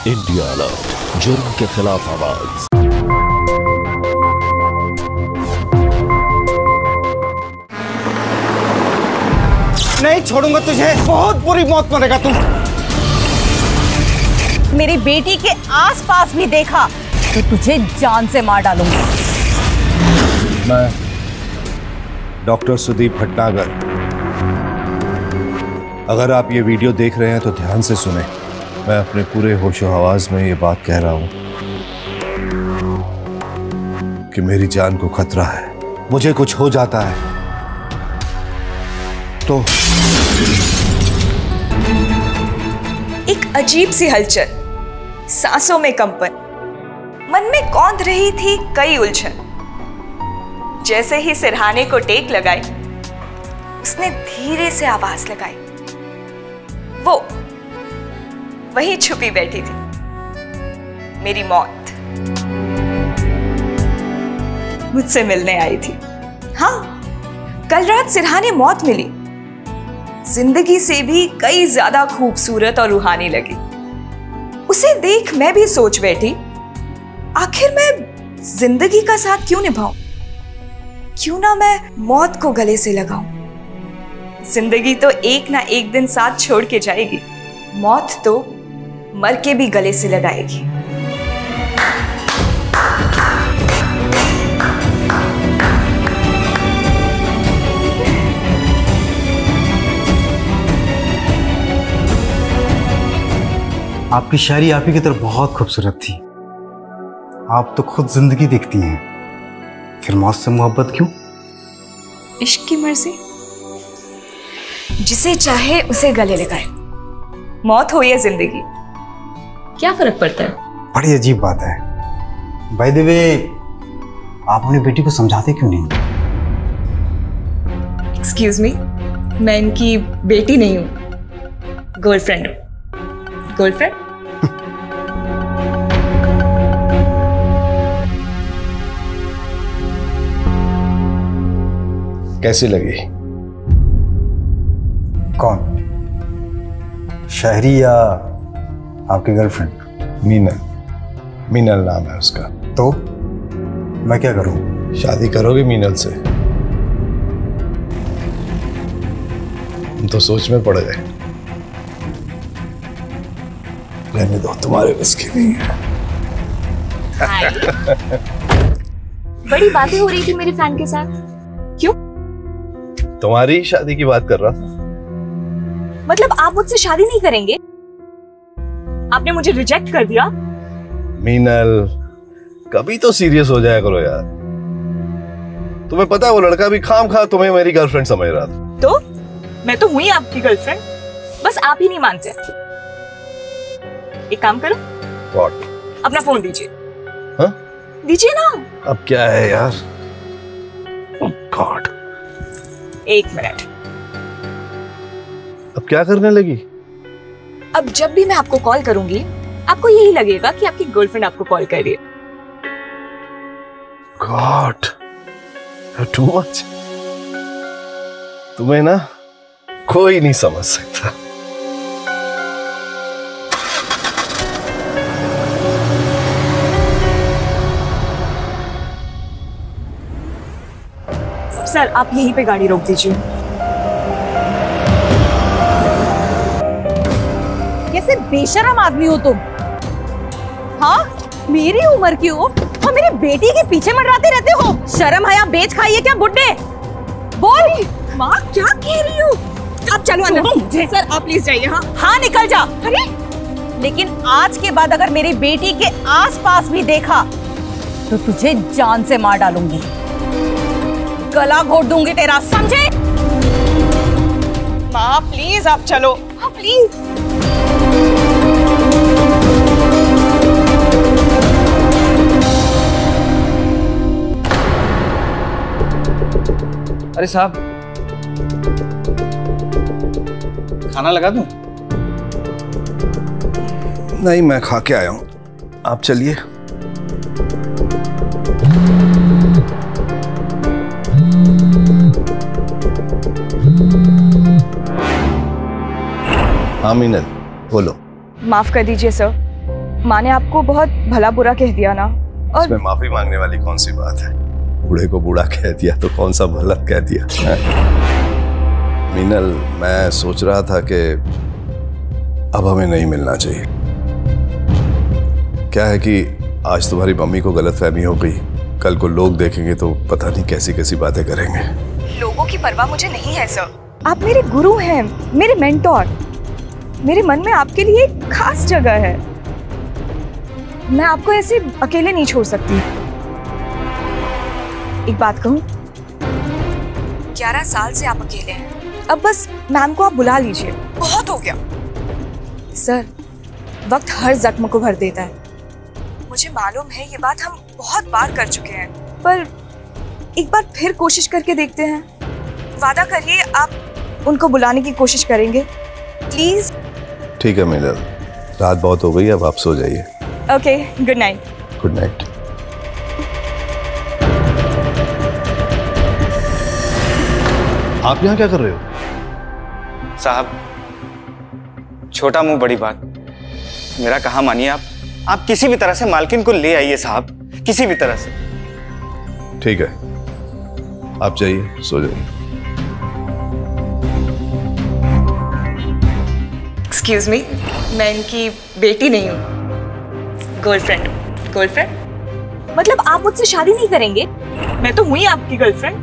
India alert, जुर्म के खिलाफ आवाज। नहीं छोड़ूंगा तुझे, बहुत बुरी मौत मरेगा तुम। मेरी बेटी के आसपास भी देखा तो तुझे जान से मार डालूंगी। मैं डॉक्टर सुदीप भटनागर, अगर आप ये वीडियो देख रहे हैं तो ध्यान से सुने। मैं अपने पूरे होशो हवास में ये बात कह रहा हूं कि मेरी जान को खतरा है। मुझे कुछ हो जाता है तो एक अजीब सी हलचल, सांसों में कंपन, मन में कौंध रही थी कई उलझन। जैसे ही सिरहाने को टेक लगाई, उसने धीरे से आवाज लगाई। वो वहीं छुपी बैठी थी, मेरी मौत मुझसे मिलने आई थी। हाँ, कल रात सिरहाने मौत मिली, जिंदगी से भी कई ज्यादा खूबसूरत और रूहानी लगी। उसे देख मैं भी सोच बैठी, आखिर मैं जिंदगी का साथ क्यों निभाऊं? क्यों ना मैं मौत को गले से लगाऊं? जिंदगी तो एक ना एक दिन साथ छोड़ के जाएगी, मौत तो मर के भी गले से लगाएगी। आपकी शायरी आप ही की तरफ बहुत खूबसूरत थी। आप तो खुद जिंदगी देखती हैं, फिर मौत से मोहब्बत क्यों? इश्क की मर्जी, जिसे चाहे उसे गले लगाए। मौत हो या जिंदगी, क्या फर्क पड़ता है? बड़ी अजीब बात है। बाय द वे, आप अपनी बेटी को समझाते क्यों नहीं? एक्सक्यूज मी, मैं इनकी बेटी नहीं हूं, गर्लफ्रेंड हूं। गर्लफ्रेंड? कैसी लगी? कौन? शायरी या आपकी गर्लफ्रेंड? मीनल। मीनल नाम है उसका। तो मैं क्या करूं? शादी करोगे मीनल से? हम तो सोच में पड़ गए। रहने दो, तुम्हारे बस की नहीं है। बड़ी बातें हो रही थी मेरी फैन के साथ। क्यों? तुम्हारी शादी की बात कर रहा था। मतलब आप मुझसे शादी नहीं करेंगे? आपने मुझे रिजेक्ट कर दिया? मीनल, कभी तो सीरियस हो जाया करो यार। तुम्हें पता है वो लड़का भी खाम खा तुम्हें मेरी गर्लफ्रेंड समझ रहा था। तो मैं तो हुई आपकी गर्लफ्रेंड, बस आप ही नहीं मानते। एक काम करो। What? अपना फोन दीजिए। हाँ? दीजिए ना। अब क्या है यार? Oh God. एक मिनट। अब क्या करने लगी? अब जब भी मैं आपको कॉल करूंगी, आपको यही लगेगा कि आपकी गर्लफ्रेंड आपको कॉल कर रही है। God, you're too much. तुम्हें ना कोई नहीं समझ सकता। सर, आप यहीं पे गाड़ी रोक दीजिए। कैसे बेशरम आदमी हो तुम? हाँ, मेरी उम्र की हो और मेरी बेटी के पीछे मंडराते रहते हो। शर्म हया बेच खाई है क्या बुड्ढे? बोल। माँ, क्या कह रही हो? आप चलो अंदर। सर, आप प्लीज जाइए। हाँ हाँ, निकल जा। अरे लेकिन आज के बाद अगर मेरी बेटी के आसपास भी देखा तो तुझे जान से मार डालूंगी, गला घोट दूंगी तेरा, समझे? माँ प्लीज आप चलो। हाँ प्लीज। अरे साहब, खाना लगा दूं? नहीं, मैं खा के आया हूं, आप चलिए। हाँ मीनल, बोलो। माफ कर दीजिए सर, माँ ने आपको बहुत भला बुरा कह दिया ना, और इसमें माफी मांगने वाली कौन सी बात है? बूढ़े को बूढ़ा कह दिया तो कौन सा भला कह दिया है? मीनल, मैं सोच रहा था कि अब हमें नहीं मिलना चाहिए। क्या है कि आज तुम्हारी मम्मी को गलतफहमी हो गई, कल को लोग देखेंगे तो पता नहीं कैसी कैसी बातें करेंगे। लोगों की परवाह मुझे नहीं है सर। आप मेरे गुरु हैं, मेरे मेंटोर। मेरे मन में आपके लिए एक खास जगह है। मैं आपको ऐसे अकेले नहीं छोड़ सकती। एक बात कहूं, 11 साल से आप अकेले हैं। अब बस मैम को आप बुला लीजिए, बहुत हो गया। सर, वक्त हर जख्म को भर देता है। मुझे मालूम है ये बात हम बहुत बार कर चुके हैं, पर एक बार फिर कोशिश करके देखते हैं। वादा करिए आप उनको बुलाने की कोशिश करेंगे, प्लीज। ठीक है मीनल, रात बहुत हो गई, अब आप सो जाइए। Okay, good night. Good night. आप यहाँ क्या कर रहे हो? साहब, छोटा मुंह बड़ी बात। मेरा कहा मानिए आप किसी भी तरह से मालकिन को ले आइए साहब, किसी भी तरह से। ठीक है, आप जाइए, सो जाइए। एक्सक्यूज मी, मैं इनकी बेटी नहीं हूँ, गर्लफ्रेंड। गर्लफ्रेंड मतलब आप मुझसे शादी नहीं करेंगे? मैं तो हुई आपकी गर्लफ्रेंड।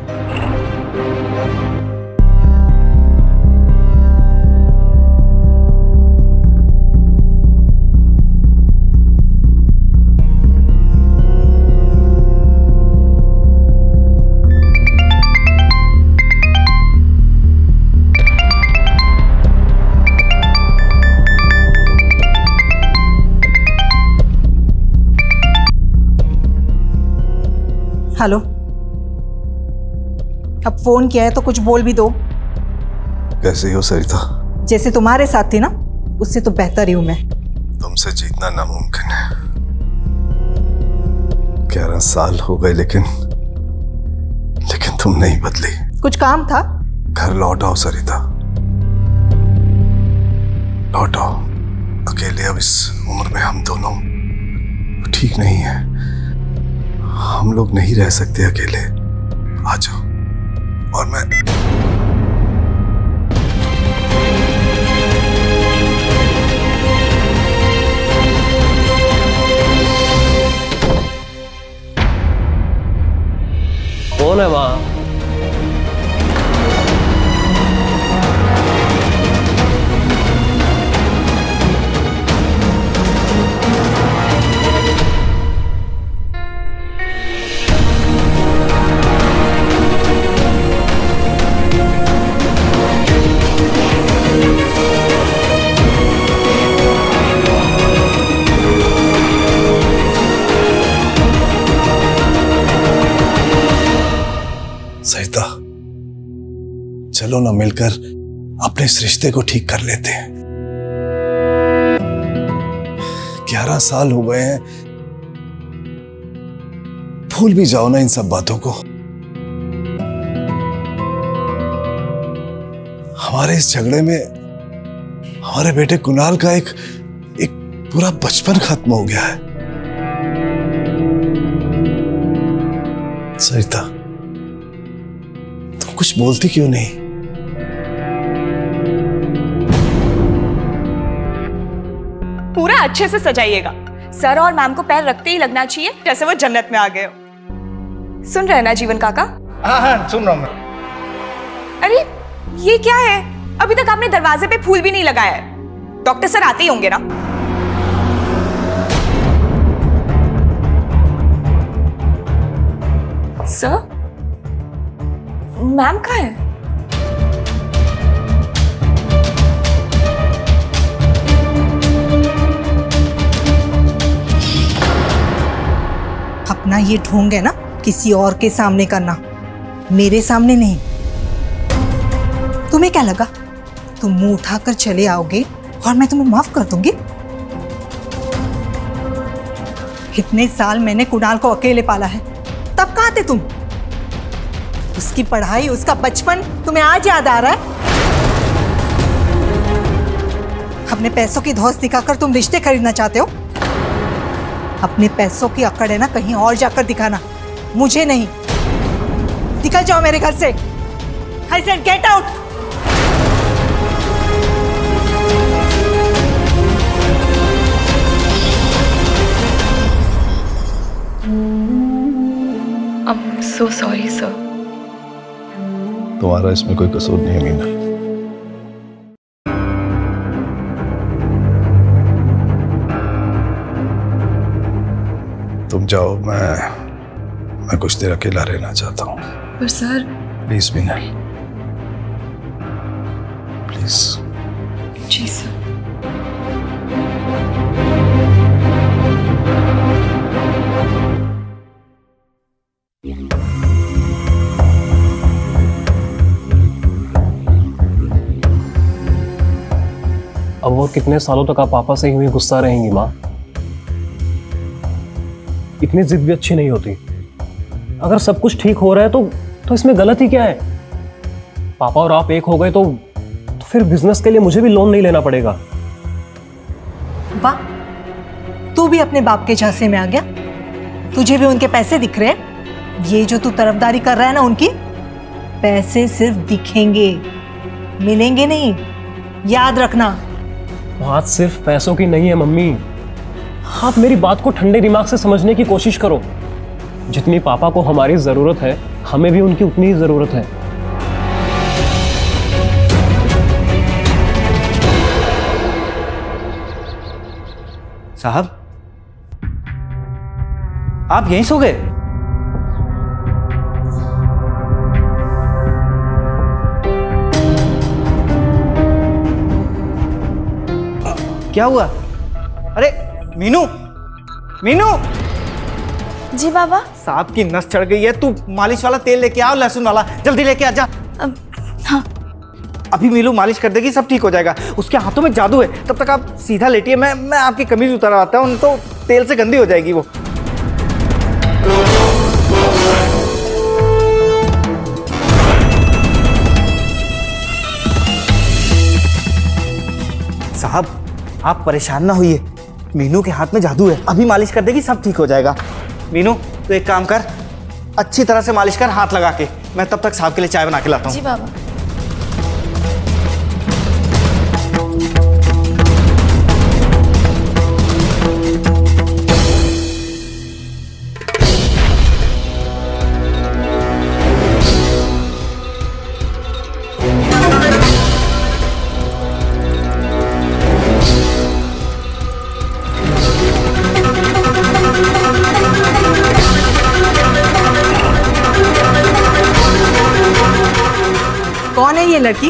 हेलो, अब फोन किया है तो कुछ बोल भी दो। कैसे हो सरिता? जैसे तुम्हारे साथ थी ना, उससे तो बेहतर ही हूं मैं। तुमसे जीतना नामुमकिन है। 11 साल हो गए, लेकिन तुम नहीं बदली। कुछ काम था? घर लौट आओ सरिता, लौट आओ। अकेले अब इस उम्र में हम दोनों ठीक नहीं है। हम लोग नहीं रह सकते अकेले। आ जाओ। और मैं कौन है वहां? सरिता, चलो ना मिलकर अपने इस रिश्ते को ठीक कर लेते हैं। 11 साल हो गए हैं, भूल भी जाओ ना इन सब बातों को। हमारे इस झगड़े में हमारे बेटे कुणाल का एक पूरा बचपन खत्म हो गया है। सरिता, कुछ बोलती क्यों नहीं? पूरा अच्छे से सजाइएगा। सर और मैम को पैर रखते ही लगना चाहिए जैसे वो जन्नत में आ गए हो। सुन रहे हैं ना जीवन काका? हाँ, सुन रहा हूं मैं। अरे ये क्या है? अभी तक आपने दरवाजे पे फूल भी नहीं लगाया है। डॉक्टर सर आते ही होंगे ना? सर, मैम कहाँ है? अपना ये ढोंग है ना, किसी और के सामने करना, मेरे सामने नहीं। तुम्हें क्या लगा तुम मुंह उठाकर चले आओगे और मैं तुम्हें माफ कर दूंगी? इतने साल मैंने कुणाल को अकेले पाला है, तब कहाँ थे तुम? उसकी पढ़ाई, उसका बचपन तुम्हें आज याद आ रहा है? अपने पैसों की धौंस दिखाकर तुम रिश्ते खरीदना चाहते हो? अपने पैसों की अकड़ है ना, कहीं और जाकर दिखाना, मुझे नहीं। निकल जाओ मेरे घर से। I said get out. I'm so sorry, sir. तुम्हारा इसमें कोई कसूर नहीं है मीना। तुम जाओ, मैं कुछ देर अकेला रहना चाहता हूँ। पर सर। Please Meena, please. जी सर। अब और कितने सालों तक आप पापा से यूं ही गुस्सा रहेंगी माँ? इतनी जिद भी अच्छी नहीं होती। अगर सब कुछ ठीक हो रहा है तो इसमें गलत ही क्या है? पापा और आप एक हो गए तो फिर बिजनेस के लिए मुझे भी लोन नहीं लेना पड़ेगा। वाह, तू भी अपने बाप के झांसे में आ गया। तुझे भी उनके पैसे दिख रहे हैं। ये जो तू तरफदारी कर रहा है ना उनकी, पैसे सिर्फ दिखेंगे, मिलेंगे नहीं, याद रखना। बात सिर्फ पैसों की नहीं है मम्मी। आप मेरी बात को ठंडे दिमाग से समझने की कोशिश करो। जितनी पापा को हमारी जरूरत है, हमें भी उनकी उतनी ही जरूरत है। साहब, आप यहीं सो गए? क्या हुआ? अरे मीनू, मीनू। जी बाबा। सांप की नस चढ़ गई है। तू मालिश वाला तेल लेके आओ, लहसुन वाला, जल्दी लेके आ जा। हाँ। अभी मीनू मालिश कर देगी, सब ठीक हो जाएगा। उसके हाथों में जादू है। तब तक आप सीधा लेटिए, मैं आपकी कमीज उतार आता हूँ, तो तेल से गंदी हो जाएगी वो। साहब, आप परेशान ना होइए, मीनू के हाथ में जादू है। अभी मालिश कर देगी, सब ठीक हो जाएगा। मीनू, तो एक काम कर, अच्छी तरह से मालिश कर हाथ लगा के। मैं तब तक साहब के लिए चाय बना के लाता हूँ। जी बाबा। कौन है ये लड़की?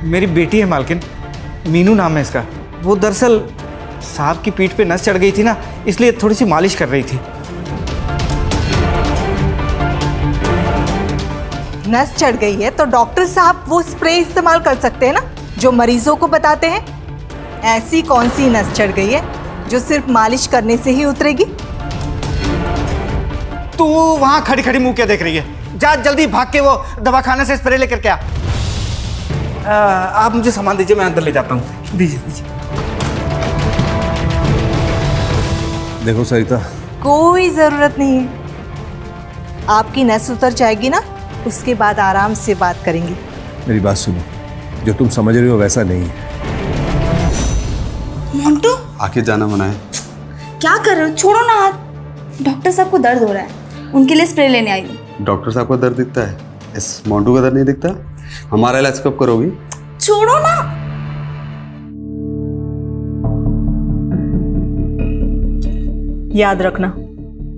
मेरी बेटी है मालकिन, मीनू नाम है इसका। वो दरअसल साहब की पीठ पे नस चढ़ गई थी ना, इसलिए थोड़ी सी मालिश कर रही थी। नस चढ़ गई है तो डॉक्टर साहब वो स्प्रे इस्तेमाल कर सकते हैं ना, जो मरीजों को बताते हैं। ऐसी कौन सी नस चढ़ गई है जो सिर्फ मालिश करने से ही उतरेगी? तू वहां खड़ी खड़ी मुंह क्या देख रही है? जा जल्दी भाग के वो दवाखाने से स्प्रे लेकर के आ। आप मुझे सामान दीजिए, मैं अंदर ले जाता हूँ। दीजिए दीजिए। देखो सरिता, कोई जरूरत नहीं है। आपकी नस उतर जाएगी ना, उसके बाद आराम से बात करेंगे। मेरी बात सुनो, जो तुम समझ रही हो वैसा नहीं है। मोंटू, आके जाना मना है। क्या कर रहे हो? छोड़ो ना हाथ। डॉक्टर साहब को दर्द हो रहा है, उनके लिए स्प्रे लेने आई हूँ। डॉक्टर साहब का दर्द दिखता है, इस मोंटू का दर्द नहीं दिखता? हमारा इलाज कब करोगी? छोड़ो ना। याद रखना,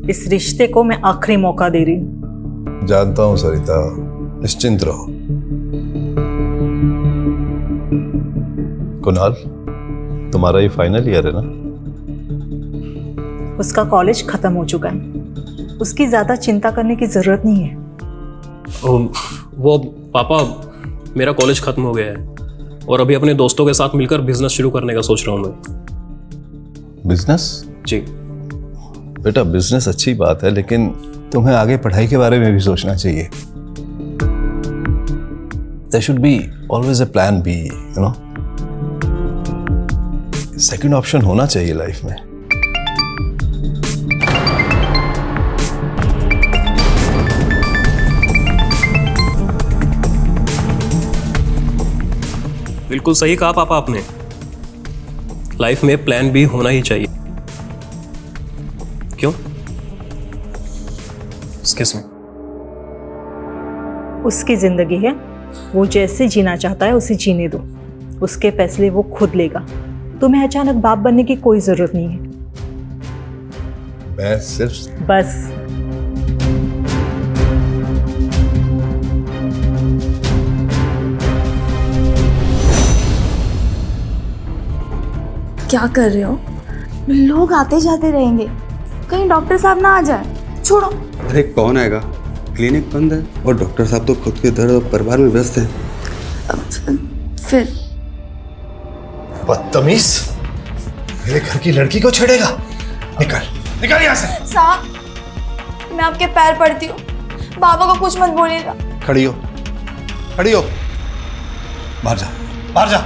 इस रिश्ते को मैं आखिरी मौका दे रही हूँ। जानता हूँ सरिता, निश्चिंत रहो। कुणाल, तुम्हारा ये फाइनल ईयर है ना? उसका कॉलेज खत्म हो चुका है, उसकी ज्यादा चिंता करने की जरूरत नहीं है। वो पापा, मेरा कॉलेज खत्म हो गया है और अभी अपने दोस्तों के साथ मिलकर बिजनेस शुरू करने का सोच रहा हूँ मैं। बिजनेस? जी बेटा, बिजनेस अच्छी बात है, लेकिन तुम्हें आगे पढ़ाई के बारे में भी सोचना चाहिए। There should be always a plan B, you know? Second option होना चाहिए लाइफ में। बिल्कुल सही कहा पापा आपने, लाइफ में प्लान बी होना ही चाहिए। क्यों? किस में? उसकी जिंदगी है, वो जैसे जीना चाहता है उसे जीने दो, उसके फैसले वो खुद लेगा। तुम्हें अचानक बाप बनने की कोई जरूरत नहीं है। मैं सिर्फ बस क्या कर रहे हो? लोग आते जाते रहेंगे, कहीं डॉक्टर साहब ना आ जाए। छोड़ो। अरे कौन आएगा, क्लिनिक बंद है और डॉक्टर साहब तो खुद के दर्द और परिवार में व्यस्त हैं। फिर बदतमीज, मेरे घर की लड़की को छेड़ेगा। निकल निकल यहाँ से। साहब मैं आपके पैर पड़ती हूँ, बाबा को कुछ मत बोलिएगा। खड़ी हो, खड़ी हो, बाहर जा, बाहर जा।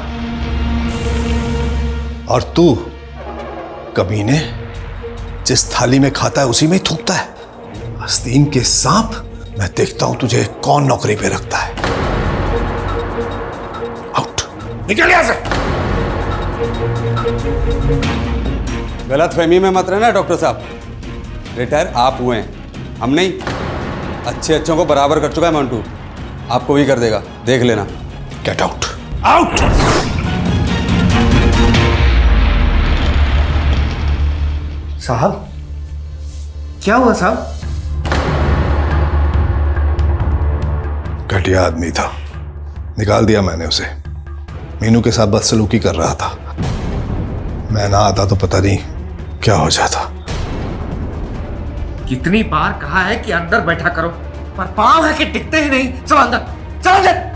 और तू कमीने, जिस थाली में खाता है उसी में ही थूकता है। आस्तीन के सांप, मैं देखता हूं तुझे कौन नौकरी पे रखता है। आउट, निकल यहां से। गलत फहमी में मत रहना डॉक्टर साहब, रिटायर आप हुए हैं, हम नहीं। अच्छे अच्छों को बराबर कर चुका है मंटू, आपको भी कर देगा, देख लेना। Get out, out. साहब क्या हुआ साहब? घटिया आदमी था, निकाल दिया मैंने उसे। मीनू के साथ बदसलूकी कर रहा था, मैं ना आता तो पता नहीं क्या हो जाता। कितनी बार कहा है कि अंदर बैठा करो, पर पांव है कि टिकते ही नहीं। चलो अंदर, चलो अंदर।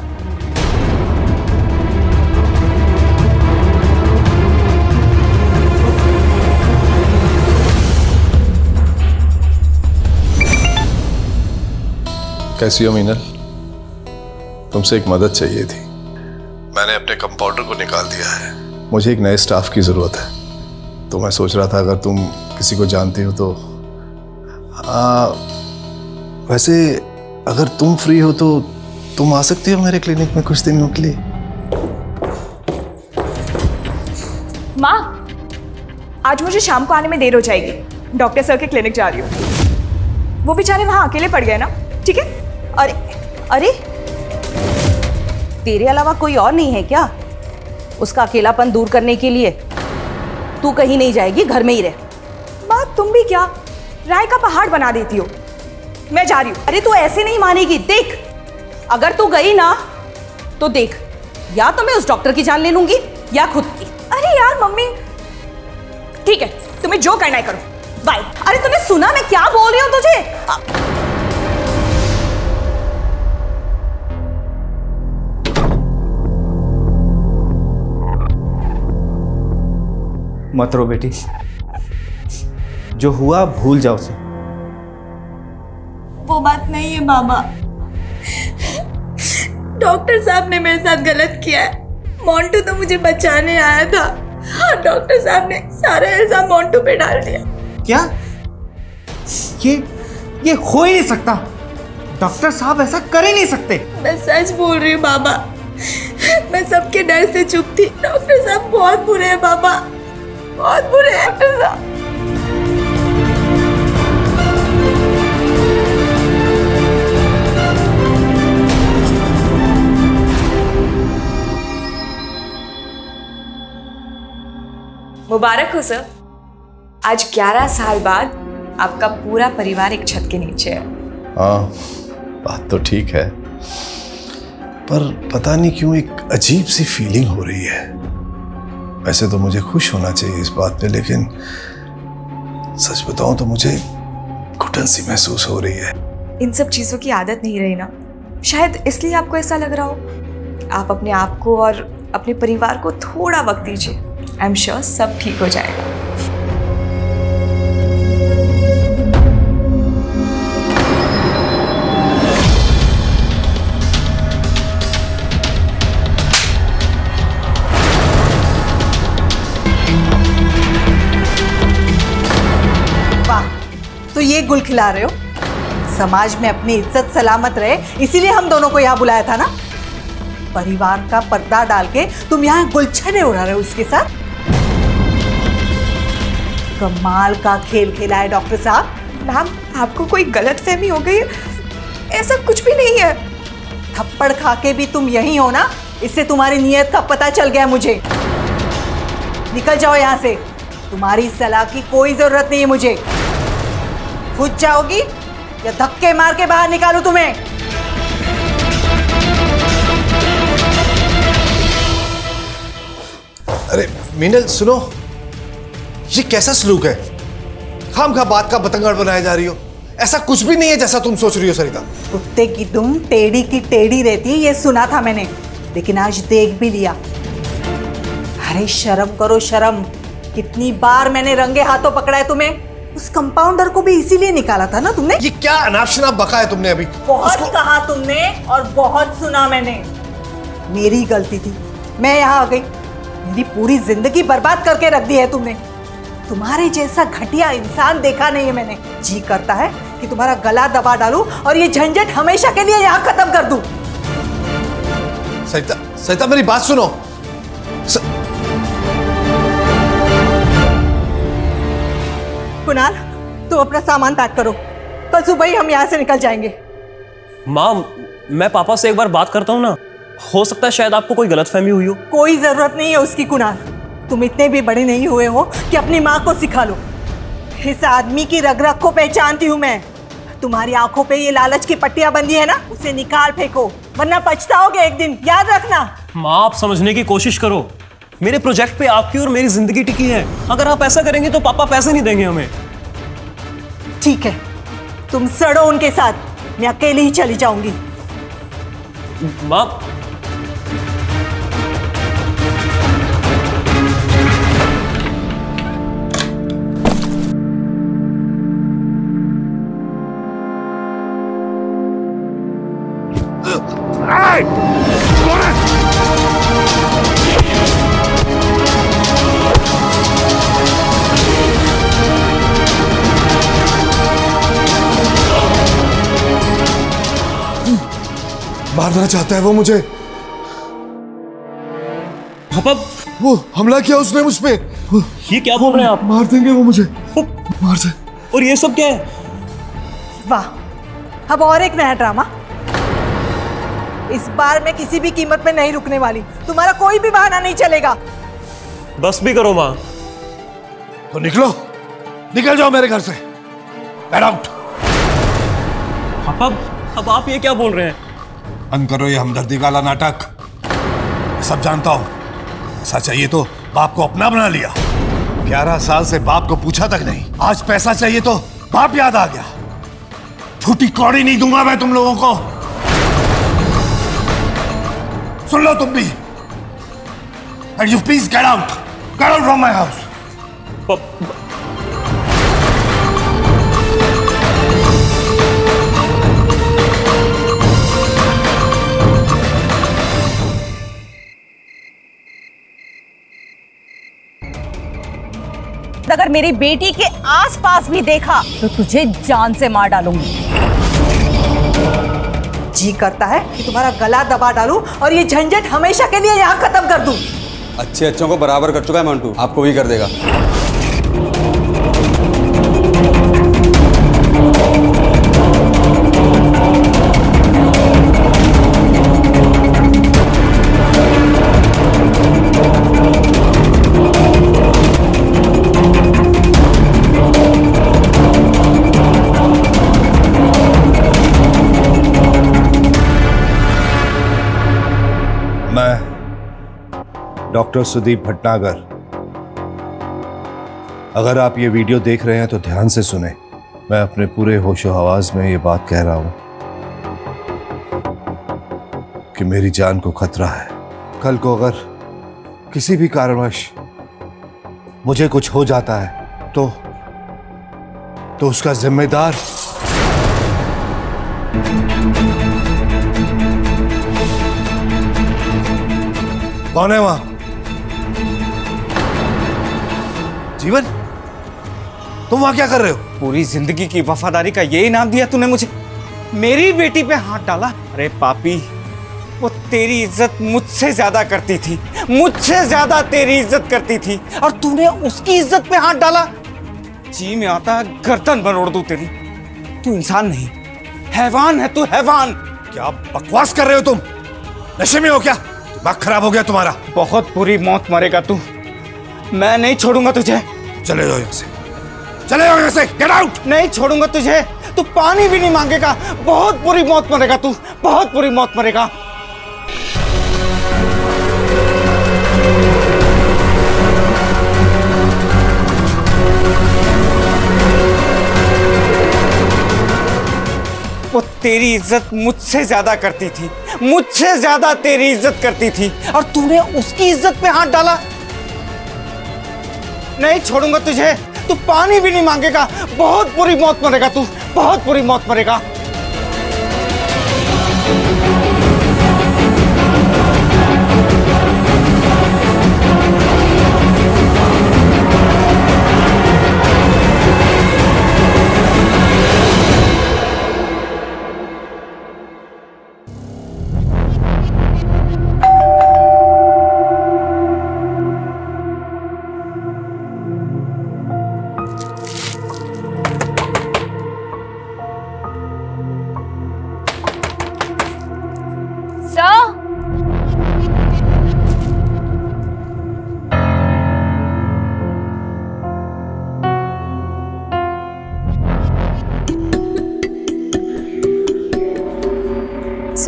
कैसी हो मीनल? तुमसे एक मदद चाहिए थी। मैंने अपने कंपाउंडर को निकाल दिया है, मुझे एक नए स्टाफ की ज़रूरत है। तो मैं सोच रहा था अगर तुम किसी को जानती हो तो। वैसे अगर तुम फ्री हो तो तुम आ सकती हो मेरे क्लिनिक में कुछ दिनों के लिए। माँ, आज मुझे शाम को आने में देर हो जाएगी, डॉक्टर सर के क्लिनिक जा रही हूँ। वो बेचारे वहाँ अकेले पड़ गए ना, ठीक है? अरे अरे, तेरे अलावा कोई और नहीं है क्या उसका अकेलापन दूर करने के लिए? तू कहीं नहीं जाएगी, घर में ही रह। माँ तुम भी क्या राय का पहाड़ बना देती हो। मैं जा रही हूँ। अरे तू ऐसे नहीं मानेगी, देख अगर तू गई ना तो देख, या तो मैं उस डॉक्टर की जान ले लूंगी या खुद की। अरे यार मम्मी, ठीक है तुम्हें जो करना है करो, बाय। अरे तूने सुना मैं क्या बोल रही हूँ तुझे? मत रो बेटी, जो हुआ भूल जाओ उसे। वो बात नहीं है बाबा, डॉक्टर साहब ने मेरे साथ गलत किया है। मोंटू तो मुझे बचाने आया था, हाँ डॉक्टर साहब ने सारा इल्जाम मोंटू पे डाल दिया। क्या? ये हो ही नहीं सकता, डॉक्टर साहब ऐसा कर ही नहीं सकते। मैं सच बोल रही हूँ बाबा, मैं सबके डर से चुप थी। डॉक्टर साहब बहुत बुरे हैं बाबा, बहुत बुरे हैं डॉक्टर साहब। मुबारक हो सर, आज 11 साल बाद आपका पूरा परिवार एक छत के नीचे है। हाँ बात तो ठीक है, पर पता नहीं क्यों एक अजीब सी फीलिंग हो रही है। वैसे तो मुझे खुश होना चाहिए इस बात पे, लेकिन सच बताऊं तो मुझे घुटन सी महसूस हो रही है। इन सब चीजों की आदत नहीं रही ना, शायद इसलिए आपको ऐसा लग रहा हो। आप अपने आप को और अपने परिवार को थोड़ा वक्त दीजिए, आई एम श्योर सब ठीक हो जाएगा। तो ये गुल खिला रहे हो? समाज में अपनी इज्जत सलामत रहे इसीलिए हम दोनों को यहाँ बुलाया था ना। परिवार का पर्दा डाल के तुम यहाँ गुलछने उड़ा रहे हो इसके साथ। कमाल का खेल खेला है डॉक्टर साहब। मैम, आपको कोई गलतफहमी हो गई, ऐसा कुछ भी नहीं है। थप्पड़ खा के भी तुम यही हो ना, इससे तुम्हारी नीयत का पता चल गया मुझे। निकल जाओ यहाँ से, तुम्हारी सलाह की कोई जरूरत नहीं है मुझे। खुद जाओगी या धक्के मार के बाहर निकालूं तुम्हें? अरे मीनल सुनो, ये कैसा सलूक है? खामखा बात का बतंगड़ बनाए जा रही हो। ऐसा कुछ भी नहीं है जैसा तुम सोच रही हो सरिता। कुत्ते की दुम टेढ़ी की टेढ़ी रहती है, ये सुना था मैंने, लेकिन आज देख भी लिया। अरे शर्म करो शर्म। कितनी बार मैंने रंगे हाथों पकड़ा है तुम्हें। उस कंपाउंडर को भी इसीलिए निकाला था ना तुमने। ये क्या अनाप शनाप बका है तुमने अभी? बहुत कहा तुमने और बहुत सुना मैंने। मेरी गलती थी, मैं यहाँ आ गई। मेरी पूरी जिंदगी बर्बाद करके रख दी है तुमने। तुम्हारे जैसा घटिया इंसान देखा नहीं है मैंने। जी करता है कि तुम्हारा गला दबा डालूं और ये झंझट हमेशा के लिए यहाँ खत्म कर दूं। सरिता, सरिता मेरी बात सुनो। कुणाल, तुम अपना सामान पैक करो, कल सुबह ही हम यहाँ से निकल जाएंगे। माँ, मैं पापा से एक बार बात करता हूँ ना, हो सकता है शायद आपको कोई गलतफहमी हुई हो। कोई जरूरत नहीं है उसकी कुणाल। तुम इतने भी बड़े नहीं हुए हो कि अपनी माँ को सिखा लो। इस आदमी की रग रग को पहचानती हूँ मैं। तुम्हारी आंखों पे ये लालच की पट्टियां बंधी है ना, उसे निकाल फेंको, वरना पछताओगे एक दिन, याद रखना। माँ, आप समझने की कोशिश करो। मेरे प्रोजेक्ट पे आपकी और मेरी जिंदगी टिकी है। अगर आप ऐसा करेंगे तो पापा पैसे नहीं देंगे हमें। ठीक है, तुम सड़ो उनके साथ, मैं अकेली ही चली जाऊंगी। माँ, मारना चाहता है वो मुझे। पापा, वो हमला किया उसने मुझ पे। ये क्या बोल रहे हैं आप? मार देंगे वो मुझे, मार दे। और ये सब क्या है? वाह, अब और एक नया ड्रामा। इस बार मैं किसी भी कीमत पे नहीं रुकने वाली। तुम्हारा कोई भी बहाना नहीं चलेगा। बस भी करो माँ। तो निकलो, निकल जाओ मेरे घर से। Get out. पापा, अब आप ये क्या बोल रहे हैं? बंद करो ये हमदर्दी वाला नाटक। सब जानता हूं, ऐसा चाहिए तो बाप को अपना बना लिया। 11 साल से बाप को पूछा तक नहीं। आज पैसा चाहिए तो बाप याद आ गया। छूटी कौड़ी नहीं दूंगा मैं तुम लोगों को। सुन लो तुम भी। And you please get out from my house. अगर मेरी बेटी के आसपास भी देखा तो तुझे जान से मार डालूंगी। जी करता है कि तुम्हारा गला दबा डालूं और ये झंझट हमेशा के लिए यहाँ खत्म कर दूं। अच्छे अच्छों को बराबर कर चुका है मंटू, आपको भी कर देगा। डॉक्टर सुदीप भटनागर, अगर आप ये वीडियो देख रहे हैं तो ध्यान से सुने। मैं अपने पूरे होशो हवास में ये बात कह रहा हूं कि मेरी जान को खतरा है। कल को अगर किसी भी कारणवश मुझे कुछ हो जाता है तो उसका जिम्मेदार कौन है? वहां जीवन, तुम वहां क्या कर रहे हो? पूरी जिंदगी की वफादारी का ये इनाम दिया तूने मुझे, मेरी बेटी पे हाथ डाला। अरे पापी, वो तेरी इज्जत मुझसे ज्यादा करती थी, मुझसे ज्यादा तेरी इज्जत करती थी, और तूने उसकी इज्जत पे हाथ डाला। जी में आता गर्दन मरोड़ दूं तेरी। तू इंसान नहीं, हैवान है तू, हैवान। क्या बकवास कर रहे हो तुम? नशे में हो क्या? दिमाग खराब हो गया तुम्हारा? बहुत बुरी मौत मरेगा तू, मैं नहीं छोड़ूंगा तुझे। चले जाओ यहाँ से, चले जाओ यहाँ से, गेट आउट। नहीं छोड़ूंगा तुझे, तू पानी भी नहीं मांगेगा। बहुत बुरी मौत मरेगा तू, बहुत बुरी मौत मरेगा। वो तेरी इज्जत मुझसे ज्यादा करती थी, मुझसे ज्यादा तेरी इज्जत करती थी, और तूने उसकी इज्जत पे हाथ डाला। नहीं छोड़ूंगा तुझे, तू पानी भी नहीं मांगेगा। बहुत बुरी मौत मरेगा तू, बहुत बुरी मौत मरेगा।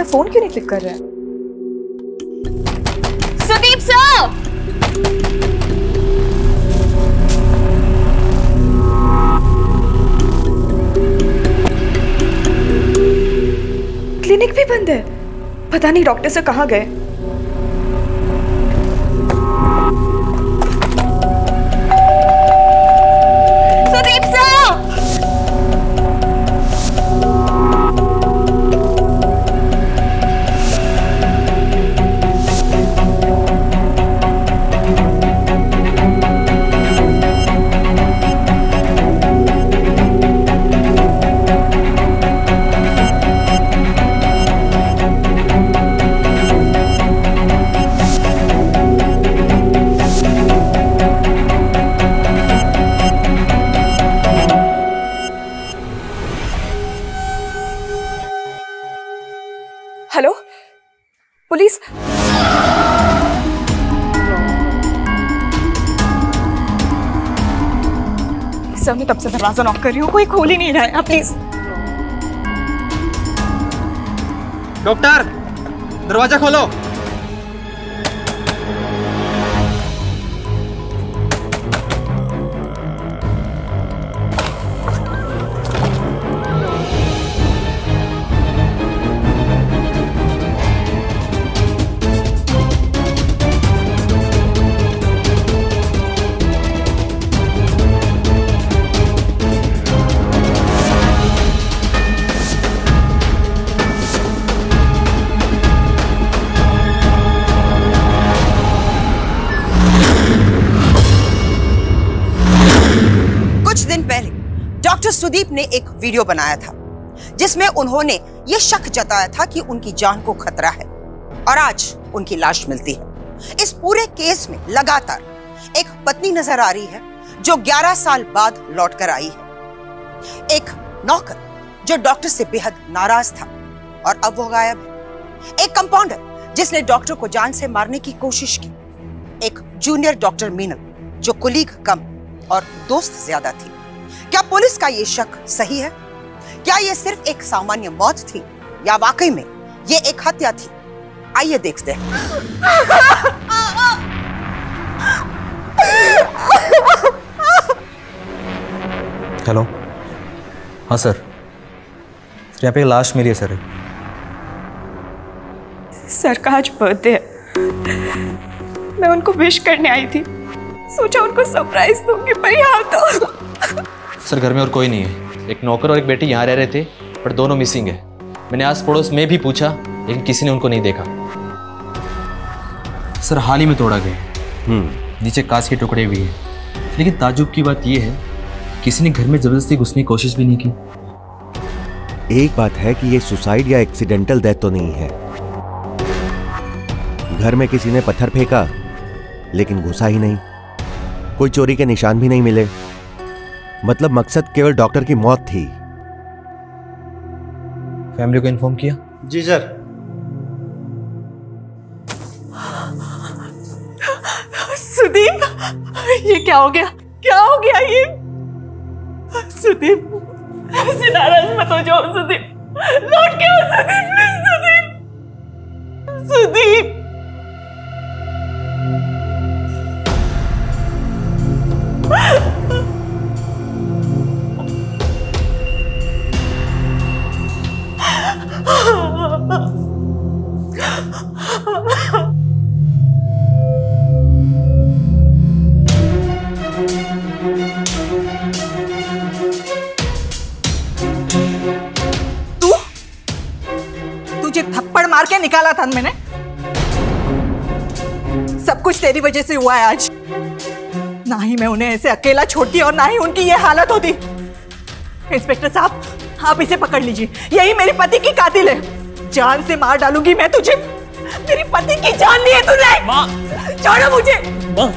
फोन क्यों नहीं क्लिक कर रहा है? सुदीप सर! क्लिनिक भी बंद है, पता नहीं डॉक्टर से कहाँ गए। Sudeep sir! Hello police, sir मैं तब से दरवाजा नॉक कर रही हूँ, कोई खोल ही नहीं रहा है। प्लीज डॉक्टर, दरवाजा खोलो। डॉक्टर सुदीप ने एक वीडियो बनाया था जिसमें उन्होंने ये शक जताया था कि उनकी जान को खतरा है, और आज उनकी लाश मिलती है। इस पूरे केस में लगातार एक पत्नी नजर आ रही है जो 11 साल बाद लौटकर आई है, एक नौकर जो डॉक्टर से बेहद नाराज था और अब वो गायब है, एक कंपाउंडर जिसने डॉक्टर को जान से मारने की कोशिश की, एक जूनियर डॉक्टर मीनल जो कुलीग कम और दोस्त ज्यादा थी। क्या पुलिस का ये शक सही है? क्या ये सिर्फ एक सामान्य मौत थी या वाकई में ये एक हत्या थी? आइए देखते हैं। हेलो, हाँ सर, यहाँ पे लाश मिली है सर। सर का आज बर्थडे है, मैं उनको विश करने आई थी, सोचा उनको सरप्राइज दूंगी, पर यहाँ तो सर घर में और कोई नहीं है। एक नौकर और एक बेटी यहाँ रह रहे थे, पर दोनों मिसिंग है। मैंने आस पड़ोस में भी पूछा, लेकिन किसी ने उनको नहीं देखा। सर हाल ही में तोड़ा गया। नीचे कांच के टुकड़े भी हैं, लेकिन ताज्जुब की बात यह है किसी ने घर में जबरदस्ती घुसने की कोशिश भी नहीं की। एक बात है कि ये सुसाइड या एक्सीडेंटल डेथ तो नहीं है। घर में किसी ने पत्थर फेंका लेकिन घुसा ही नहीं, कोई चोरी के निशान भी नहीं मिले, मतलब मकसद केवल डॉक्टर की मौत थी। फैमिली को इन्फॉर्म किया? जी सर। सुदीप, ये क्या हो गया? क्या हो गया ये? सुदीप, ऐसे नाराज मत हो जाओ सुदीप, लौट के आओ सुदीप, प्लीज सुदीप, सुदीप। तुझे थप्पड़ मार के निकाला था मैंने। सब कुछ तेरी वजह से हुआ है आज। ना ही मैं उन्हें ऐसे अकेला छोड़ती और ना ही उनकी ये हालत होती। इंस्पेक्टर साहब, आप इसे पकड़ लीजिए, यही मेरे पति की कातिल है। जान से मार डालूंगी मैं तुझे। मेरे पति की जान ली है तूने। माँ, छोड़ो मुझे। माँ।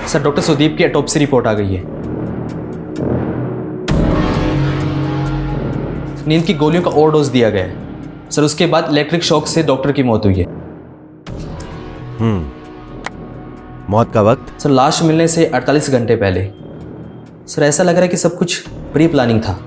सर, डॉक्टर सुदीप की ऑटोप्सी रिपोर्ट आ गई है। नींद की गोलियों का ओवरडोज दिया गया है सर। उसके बाद इलेक्ट्रिक शॉक से डॉक्टर की मौत हुई है। मौत का वक्त? सर, लाश मिलने से 48 घंटे पहले। सर, ऐसा लग रहा है कि सब कुछ प्री प्लानिंग था।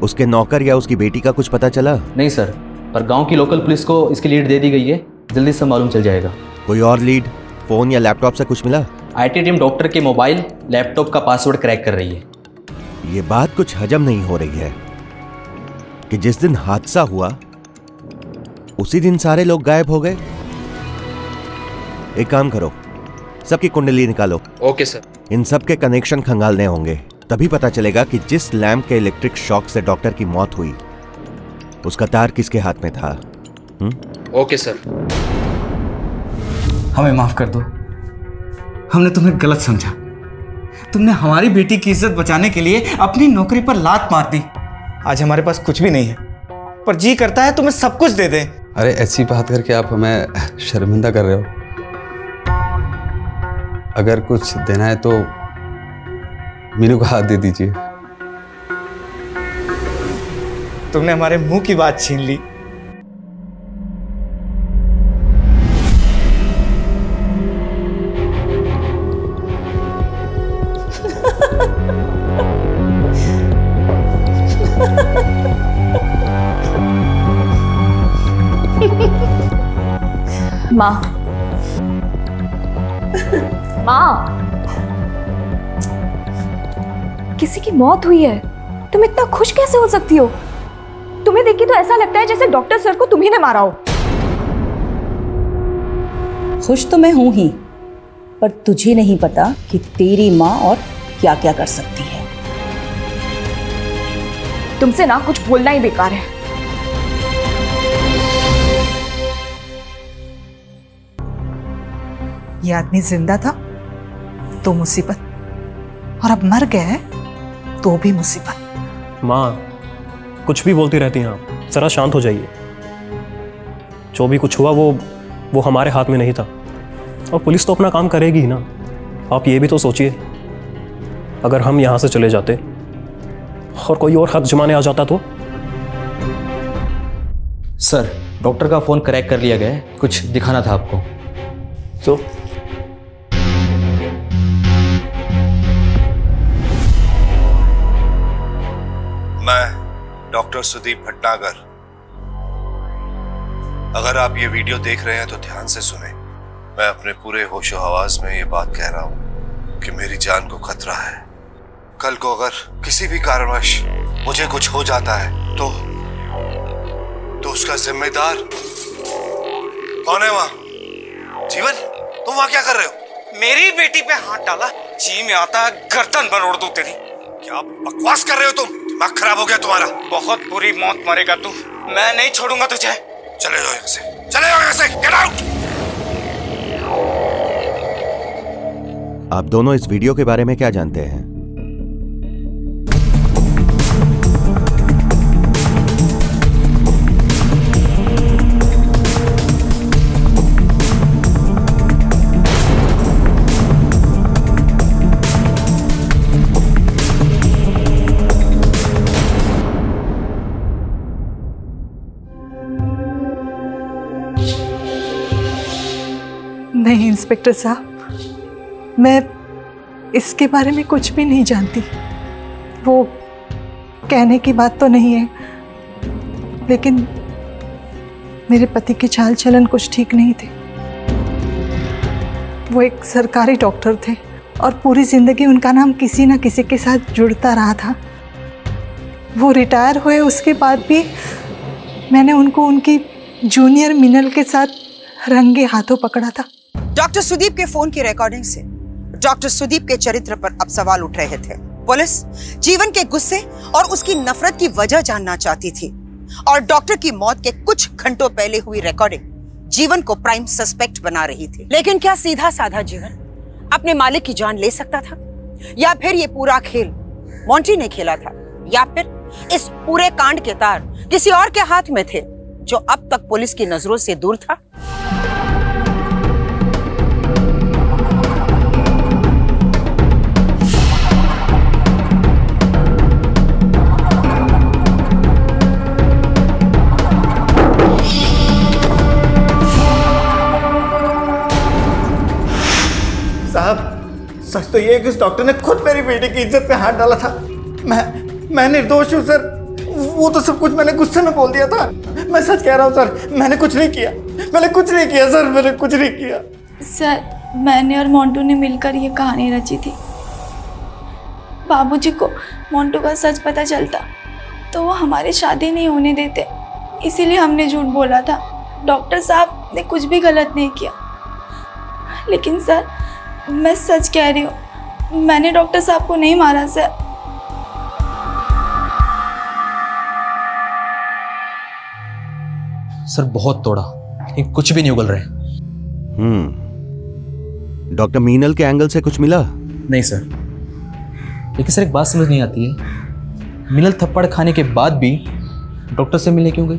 उसके नौकर या उसकी बेटी का कुछ पता चला? नहीं सर, पर गांव की लोकल पुलिस को इसकी लीड दे दी गई है, जल्दी से मालूम चल जाएगा। कोई और लीड, फोन या लैपटॉप से कुछ मिला? आईटी टीम डॉक्टर के मोबाइल, लैपटॉप का पासवर्ड क्रैक कर रही है। ये बात कुछ हजम नहीं हो रही है कि जिस दिन हादसा हुआ उसी दिन सारे लोग गायब हो गए। एक काम करो, सबकी कुंडली निकालो। Okay sir. इन सब के कनेक्शन खंगालने होंगे, तभी पता चलेगा कि जिस लैंप के इलेक्ट्रिक शॉक से डॉक्टर की मौत हुई उसका तार किसके हाथ में था। Okay sir. हमें माफ कर दो, हमने तुम्हें गलत समझा। तुमने हमारी बेटी की इज्जत बचाने के लिए अपनी नौकरी पर लात मार दी। आज हमारे पास कुछ भी नहीं है, पर जी करता है तुम्हें सब कुछ दे दें। अरे ऐसी बात करके आप हमें शर्मिंदा कर रहे हो। अगर कुछ देना है तो मीनू को हाथ दे दीजिए। तुमने हमारे मुंह की बात छीन ली। माँ, माँ, किसी की मौत हुई है, तुम इतना खुश कैसे हो सकती हो? तुम्हें देख के तो ऐसा लगता है जैसे डॉक्टर सर को तुम्ही ने मारा हो। खुश तो मैं हूं ही, पर तुझे नहीं पता कि तेरी माँ और क्या क्या कर सकती है। तुमसे ना कुछ बोलना ही बेकार है। ये आदमी जिंदा था तो मुसीबत, और अब मर गए तो भी मुसीबत। माँ, कुछ भी बोलती रहती हैं आप, जरा शांत हो जाइए। जो भी कुछ हुआ वो हमारे हाथ में नहीं था, और पुलिस तो अपना काम करेगी ही ना। आप ये भी तो सोचिए, अगर हम यहाँ से चले जाते और कोई और हक जमाने आ जाता तो। सर, डॉक्टर का फोन क्रैक कर लिया गया है, कुछ दिखाना था आपको। तो मैं डॉक्टर सुदीप भटनागर। अगर आप ये वीडियो देख रहे हैं तो ध्यान से सुने। मैं अपने पूरे होशो हवास में ये बात कह रहा हूं कि मेरी जान को खतरा है। कल को अगर किसी भी कारणवश मुझे कुछ हो जाता है तो उसका जिम्मेदार कौन है? वहां जीवन, तुम वहां क्या कर रहे हो? मेरी बेटी पे हाथ डाला, जी में आता गर्दन मरोड़ दूं तेरी। क्या बकवास कर रहे हो तुम? दिमाग खराब हो गया तुम्हारा। बहुत बुरी मौत मरेगा तू, मैं नहीं छोड़ूंगा तुझे। चले जाओ यहाँ से, चले जाओ यहाँ से, गेट आउट। आप दोनों इस वीडियो के बारे में क्या जानते हैं? नहीं इंस्पेक्टर साहब, मैं इसके बारे में कुछ भी नहीं जानती। वो कहने की बात तो नहीं है, लेकिन मेरे पति के चाल चलन कुछ ठीक नहीं थे। वो एक सरकारी डॉक्टर थे और पूरी जिंदगी उनका नाम किसी न किसी के साथ जुड़ता रहा था। वो रिटायर हुए उसके बाद भी मैंने उनको उनकी जूनियर मीनल के साथ रंगे हाथों पकड़ा था। डॉक्टर सुदीप के फोन की रिकॉर्डिंग से डॉक्टर सुदीप के चरित्र पर अब सवाल उठ रहे थे। पुलिस जीवन के गुस्से और उसकी नफरत की वजह जानना चाहती थी और डॉक्टर की मौत के कुछ घंटों पहले हुई रिकॉर्डिंग जीवन को प्राइम सस्पेक्ट बना रही थी। लेकिन क्या सीधा साधा जीवन अपने मालिक की जान ले सकता था, या फिर ये पूरा खेल मोंटी ने खेला था, या फिर इस पूरे कांड के तार किसी और के हाथ में थे जो अब तक पुलिस की नजरों से दूर था? साहब, सच तो ये है कि उस डॉक्टर ने खुद मेरी बेटी की इज्जत पे हाथ डाला था। मैं निर्दोष हूँ सर। वो तो सब कुछ मैंने गुस्से में बोल दिया था। मैं सच कह रहा हूँ सर, मैंने कुछ नहीं किया। मैंने कुछ नहीं किया सर, मैंने कुछ नहीं किया। सर, मैंने और मोंटू ने मिलकर ये कहानी रची थी। बाबूजी को मोंटू का सच पता चलता तो वो हमारी शादी नहीं होने देते, इसीलिए हमने झूठ बोला था। डॉक्टर साहब ने कुछ भी गलत नहीं किया। लेकिन सर, मैं सच कह रही हूँ, मैंने डॉक्टर साहब को नहीं मारा सर। सर बहुत तोड़ा, ये कुछ भी नहीं उगल रहे। डॉक्टर मीनल के एंगल से कुछ मिला? नहीं सर, लेकिन सर एक बात समझ नहीं आती है, मीनल थप्पड़ खाने के बाद भी डॉक्टर से मिलने क्यों गई?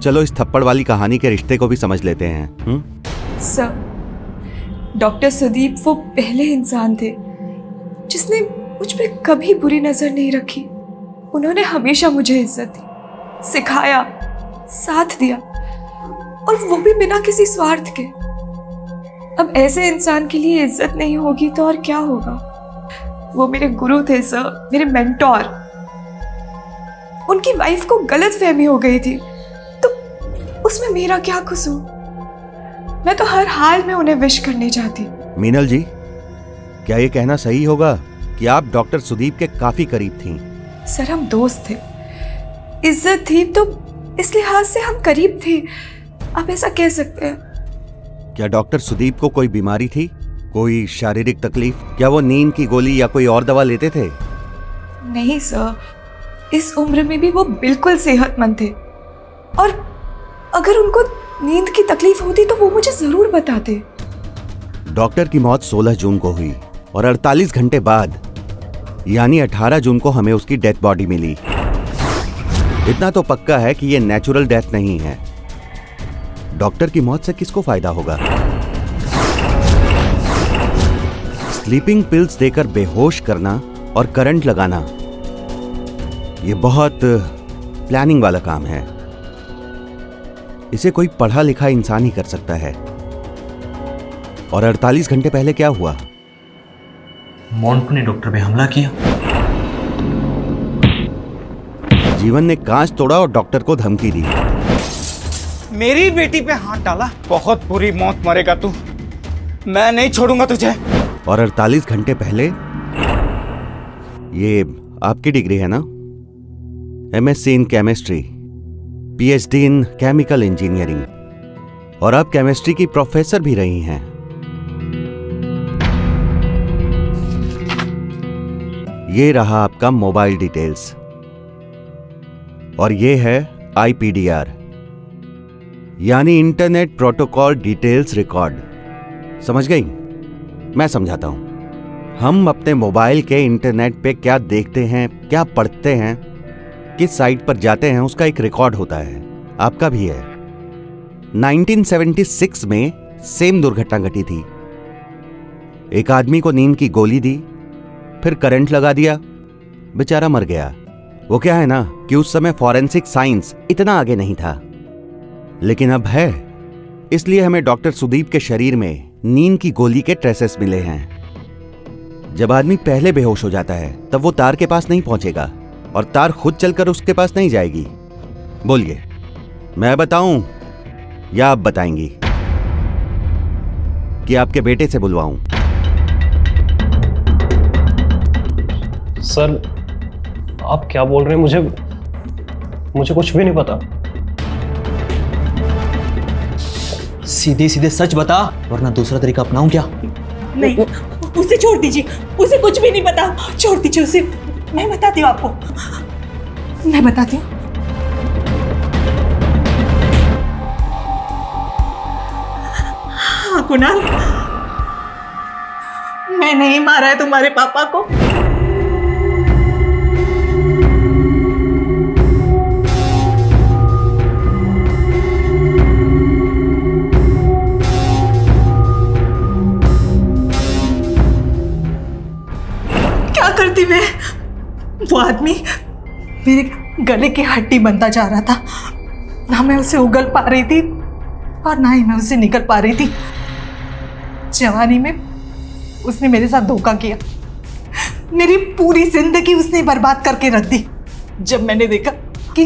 चलो इस थप्पड़ वाली कहानी के रिश्ते को भी समझ लेते हैं। सर, डॉक्टर सुदीप वो पहले इंसान थे जिसने मुझ पे कभी बुरी नजर नहीं रखी। उन्होंने हमेशा मुझे इज्जत दी, सिखाया, साथ दिया, और वो भी बिना किसी स्वार्थ के। अब ऐसे इंसान के लिए इज्जत नहीं होगी तो और क्या होगा? वो मेरे गुरु थे सर, मेरे मेंटोर। उनकी वाइफ को गलतफहमी हो गई थी तो उसमें मेरा क्या कसूर? मैं तो हर हाल में उन्हें विश करने चाहती। मीनल जी, क्या ये कहना सही होगा कि आप डॉक्टर सुदीप के काफी करीब थीं? सर, हम दोस्त थे, इज्जत थी तो इस लिहाज से हम करीब थे, आप ऐसा कह सकते हैं। क्या डॉक्टर सुदीप को कोई बीमारी थी, कोई शारीरिक तकलीफ? क्या वो नींद की गोली या कोई और दवा लेते थे? नहीं सर, इस उम्र में भी वो बिल्कुल सेहतमंद थे, और अगर उनको नींद की तकलीफ होती तो वो मुझे जरूर बताते। डॉक्टर की मौत 16 जून को हुई और 48 घंटे बाद यानी 18 जून को हमें उसकी डेथ बॉडी मिली। इतना तो पक्का है कि ये नेचुरल डेथ नहीं है। डॉक्टर की मौत से किसको फायदा होगा? स्लीपिंग पिल्स देकर बेहोश करना और करंट लगाना, ये बहुत प्लानिंग वाला काम है। इसे कोई पढ़ा लिखा इंसान ही कर सकता है। और 48 घंटे पहले क्या हुआ? मोंटू ने डॉक्टर पे हमला किया। जीवन ने कांच तोड़ा और डॉक्टर को धमकी दी। मेरी बेटी पे हाथ डाला, बहुत बुरी मौत मरेगा तू। मैं नहीं छोड़ूंगा तुझे। और 48 घंटे पहले, ये आपकी डिग्री है ना? MSc in chemistry, PhD in chemical engineering, और आप केमिस्ट्री की प्रोफेसर भी रही हैं। ये रहा आपका मोबाइल डिटेल्स। और ये है IPDR, यानी इंटरनेट प्रोटोकॉल डिटेल्स रिकॉर्ड। समझ गई? मैं समझाता हूं। हम अपने मोबाइल के इंटरनेट पे क्या देखते हैं, क्या पढ़ते हैं, किस साइट पर जाते हैं, उसका एक रिकॉर्ड होता है। आपका भी है। 1976 में सेम दुर्घटना घटी थी। एक आदमी को नींद की गोली दी, फिर करंट लगा दिया, बेचारा मर गया। वो क्या है ना कि उस समय फॉरेंसिक साइंस इतना आगे नहीं था, लेकिन अब है। इसलिए हमें डॉक्टर सुदीप के शरीर में नींद की गोली के ट्रेसेस मिले हैं। जब आदमी पहले बेहोश हो जाता है तब वो तार के पास नहीं पहुंचेगा और तार खुद चलकर उसके पास नहीं जाएगी। बोलिए, मैं बताऊं या आप बताएंगी कि आपके बेटे से बुलवाऊं? सर आप क्या बोल रहे हैं? मुझे कुछ भी नहीं पता। सीधे सीधे सच बता, वरना दूसरा तरीका अपनाऊं क्या? नहीं, उसे छोड़ दीजिए, उसे कुछ भी नहीं पता। छोड़ दीजिए उसे, मैं बताती हूँ आपको, मैं बताती हूँ। हाँ कुणाल, मैंने ही मारा है तुम्हारे पापा को। क्या करती मैं? वो आदमी मेरे गले की हड्डी बनता जा रहा था। ना मैं उसे उगल पा रही थी और ना ही मैं उसे निकल पा रही थी। जवानी में उसने मेरे साथ धोखा किया। मेरी पूरी जिंदगी उसने बर्बाद करके रख दी। जब मैंने देखा कि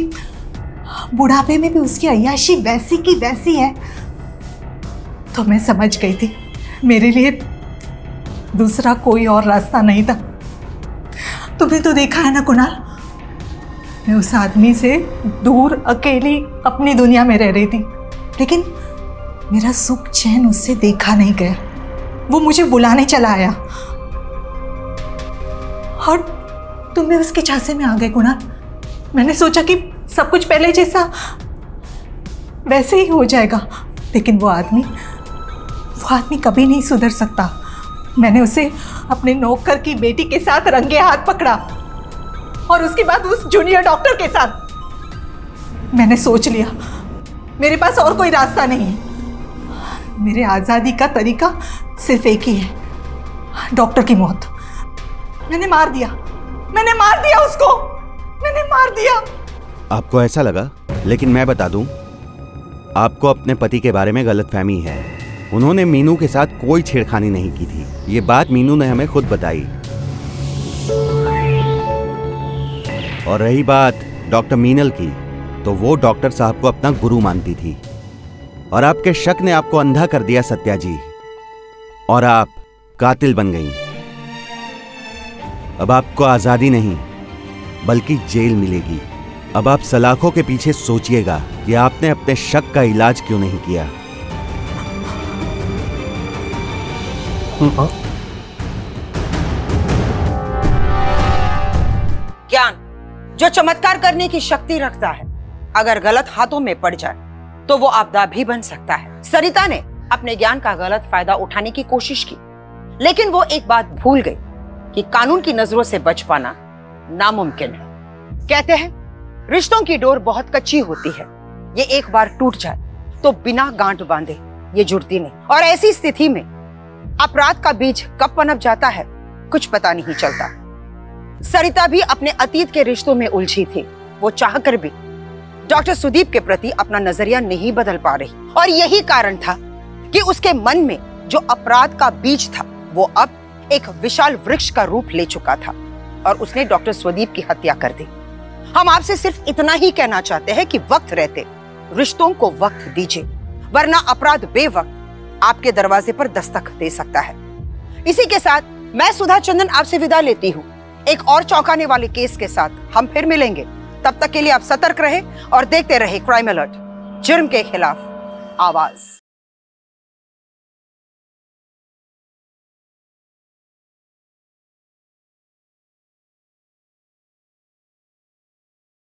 बुढ़ापे में भी उसकी अय्याशी वैसी की वैसी है, तो मैं समझ गई थी मेरे लिए दूसरा कोई और रास्ता नहीं था। तुमने तो देखा है ना कुणाल, मैं उस आदमी से दूर अकेली अपनी दुनिया में रह रही थी, लेकिन मेरा सुख चैन उससे देखा नहीं गया। वो मुझे बुलाने चला आया और तुम उसके झांसे में आ गए कुणाल। मैंने सोचा कि सब कुछ पहले जैसा वैसे ही हो जाएगा, लेकिन वो आदमी कभी नहीं सुधर सकता। मैंने उसे अपने नौकर की बेटी के साथ रंगे हाथ पकड़ा और उसके बाद उस जूनियर डॉक्टर के साथ। मैंने सोच लिया मेरे पास और कोई रास्ता नहीं है। मेरे आज़ादी का तरीका सिर्फ एक ही है, डॉक्टर की मौत। मैंने मार दिया उसको, मैंने मार दिया। आपको ऐसा लगा, लेकिन मैं बता दूं, आपको अपने पति के बारे में गलतफहमी है। उन्होंने मीनू के साथ कोई छेड़खानी नहीं की थी। ये बात मीनू ने हमें खुद बताई। और रही बात डॉक्टर मीनल की, तो वो डॉक्टर साहब को अपना गुरु मानती थी और आपके शक ने आपको अंधा कर दिया सत्या जी, और आप कातिल बन गईं। अब आपको आजादी नहीं बल्कि जेल मिलेगी। अब आप सलाखों के पीछे सोचिएगा कि आपने अपने शक का इलाज क्यों नहीं किया। ज्ञान जो चमत्कार करने की शक्ति रखता है, अगर गलत हाथों में पड़ जाए तो वो आपदा भी बन सकता है। सरिता ने अपने ज्ञान का गलत फायदा उठाने की कोशिश की, लेकिन वो एक बात भूल गई कि कानून की नजरों से बच पाना नामुमकिन है। कहते हैं रिश्तों की डोर बहुत कच्ची होती है, ये एक बार टूट जाए तो बिना गांठ बांधे ये जुड़ती नहीं। और ऐसी स्थिति में अपराध का बीज कब पनप जाता है कुछ पता नहीं चलता। सरिता भी अपने अतीत के रिश्तों में उलझी थी। वो चाहकर भी डॉक्टर सुदीप के प्रति अपना नजरिया नहीं बदल पा रही, और यही कारण था कि उसके मन में जो अपराध का बीज था वो अब एक विशाल वृक्ष का रूप ले चुका था और उसने डॉक्टर सुदीप की हत्या कर दी। हम आपसे सिर्फ इतना ही कहना चाहते हैं कि वक्त रहते रिश्तों को वक्त दीजिए, वरना अपराध बेवक्त आपके दरवाजे पर दस्तक दे सकता है। इसी के साथ मैं सुधा चंदन आपसे विदा लेती हूँ। एक और चौंकाने वाले केस के साथ हम फिर मिलेंगे। तब तक के लिए आप सतर्क रहे और देखते रहे क्राइम अलर्ट, जुर्म के खिलाफ आवाज।